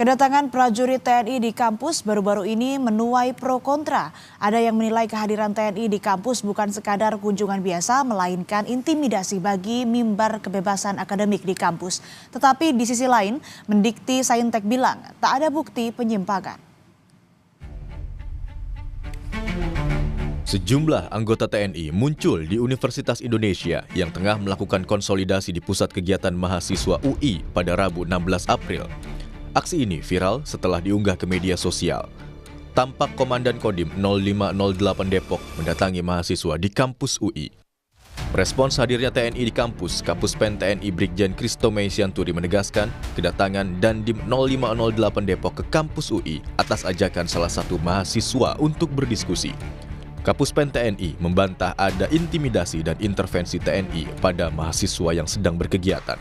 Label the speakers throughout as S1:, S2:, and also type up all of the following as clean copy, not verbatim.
S1: Kedatangan prajurit TNI di kampus baru-baru ini menuai pro kontra. Ada yang menilai kehadiran TNI di kampus bukan sekadar kunjungan biasa, melainkan intimidasi bagi mimbar kebebasan akademik di kampus. Tetapi di sisi lain, Mendikti Saintek bilang tak ada bukti penyimpangan.
S2: Sejumlah anggota TNI muncul di Universitas Indonesia yang tengah melakukan konsolidasi di Pusat Kegiatan Mahasiswa UI pada Rabu 16 April. Aksi ini viral setelah diunggah ke media sosial. Tampak Komandan Kodim 0508 Depok mendatangi mahasiswa di kampus UI. Respons hadirnya TNI di kampus, Kapuspen TNI Brigjen Kristo Mei Sianturi menegaskan kedatangan Dandim 0508 Depok ke kampus UI atas ajakan salah satu mahasiswa untuk berdiskusi. Kapuspen TNI membantah ada intimidasi dan intervensi TNI pada mahasiswa yang sedang berkegiatan.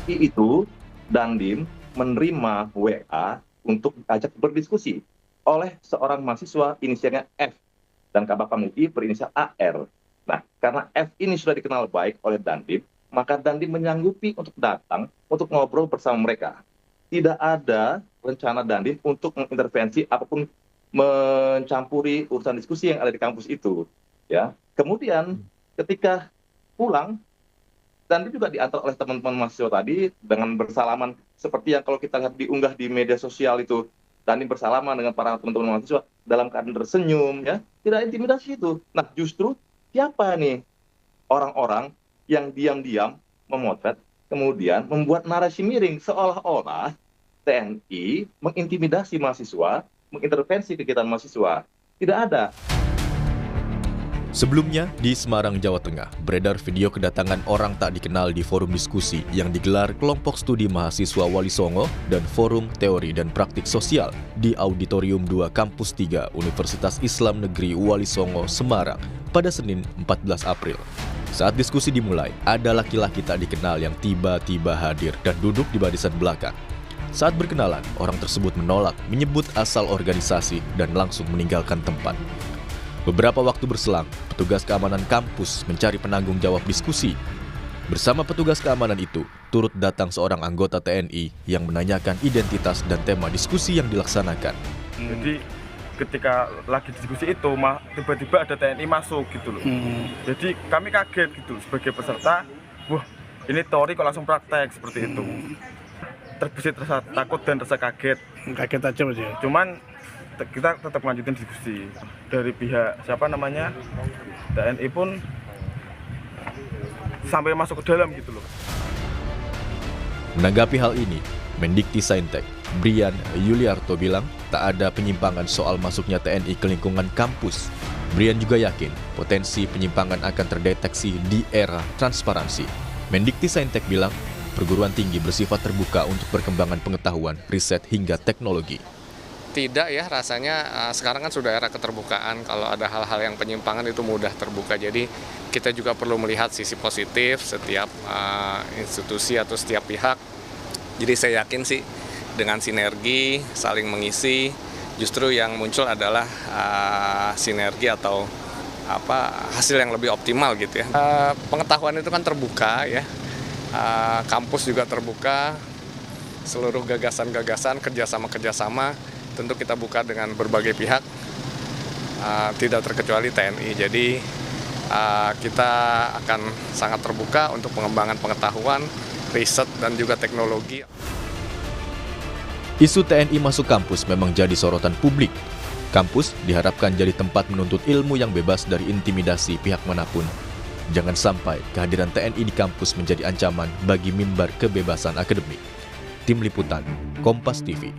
S3: Itu Dandim menerima WA untuk diajak berdiskusi oleh seorang mahasiswa inisialnya F dan Kabak UI berinisial AR. Nah, karena F ini sudah dikenal baik oleh Dandim, maka Dandim menyanggupi untuk datang untuk ngobrol bersama mereka. Tidak ada rencana Dandim untuk mengintervensi apapun mencampuri urusan diskusi yang ada di kampus itu, ya. Kemudian ketika pulang, Dandim juga diantar oleh teman-teman mahasiswa tadi dengan bersalaman seperti yang kalau kita lihat diunggah di media sosial itu, Dandim bersalaman dengan para teman-teman mahasiswa dalam keadaan tersenyum, ya. Tidak intimidasi itu. Nah, justru siapa nih orang-orang yang diam-diam memotret kemudian membuat narasi miring seolah-olah TNI mengintimidasi mahasiswa, mengintervensi kegiatan mahasiswa. Tidak ada.
S2: Sebelumnya, di Semarang, Jawa Tengah, beredar video kedatangan orang tak dikenal di forum diskusi yang digelar kelompok studi mahasiswa Wali Songo dan Forum Teori dan Praktik Sosial di Auditorium 2 Kampus 3 Universitas Islam Negeri Wali Songo, Semarang pada Senin 14 April. Saat diskusi dimulai, ada laki-laki tak dikenal yang tiba-tiba hadir dan duduk di barisan belakang. Saat berkenalan, orang tersebut menolak, menyebut asal organisasi, dan langsung meninggalkan tempat. Beberapa waktu berselang, petugas keamanan kampus mencari penanggung jawab diskusi. Bersama petugas keamanan itu, turut datang seorang anggota TNI yang menanyakan identitas dan tema diskusi yang dilaksanakan.
S4: Jadi ketika lagi diskusi itu, tiba-tiba ada TNI masuk gitu loh. Jadi kami kaget gitu sebagai peserta, wah ini teori kok langsung praktek seperti itu. Terbesit rasa takut dan rasa kaget.
S5: Kaget aja Mas ya.
S4: Cuman kita tetap lanjutin diskusi. Dari pihak TNI pun sampai masuk ke dalam gitu loh.
S2: Menanggapi hal ini, Mendikti Saintek Brian Yuliarto bilang tak ada penyimpangan soal masuknya TNI ke lingkungan kampus. Brian juga yakin potensi penyimpangan akan terdeteksi di era transparansi. Mendikti Saintek bilang perguruan tinggi bersifat terbuka untuk perkembangan pengetahuan, riset hingga teknologi.
S6: Tidak ya, rasanya sekarang kan sudah era keterbukaan. Kalau ada hal-hal yang penyimpangan itu mudah terbuka. Jadi kita juga perlu melihat sisi positif setiap institusi atau setiap pihak. Jadi saya yakin sih dengan sinergi, saling mengisi, justru yang muncul adalah sinergi atau hasil yang lebih optimal gitu ya. Pengetahuan itu kan terbuka ya. Kampus juga terbuka, seluruh gagasan-gagasan, kerjasama tentu kita buka dengan berbagai pihak, tidak terkecuali TNI. Jadi kita akan sangat terbuka untuk pengembangan pengetahuan, riset dan juga teknologi.
S2: Isu TNI masuk kampus memang jadi sorotan publik. Kampus diharapkan jadi tempat menuntut ilmu yang bebas dari intimidasi pihak manapun. Jangan sampai kehadiran TNI di kampus menjadi ancaman bagi mimbar kebebasan akademik. Tim Liputan, Kompas TV.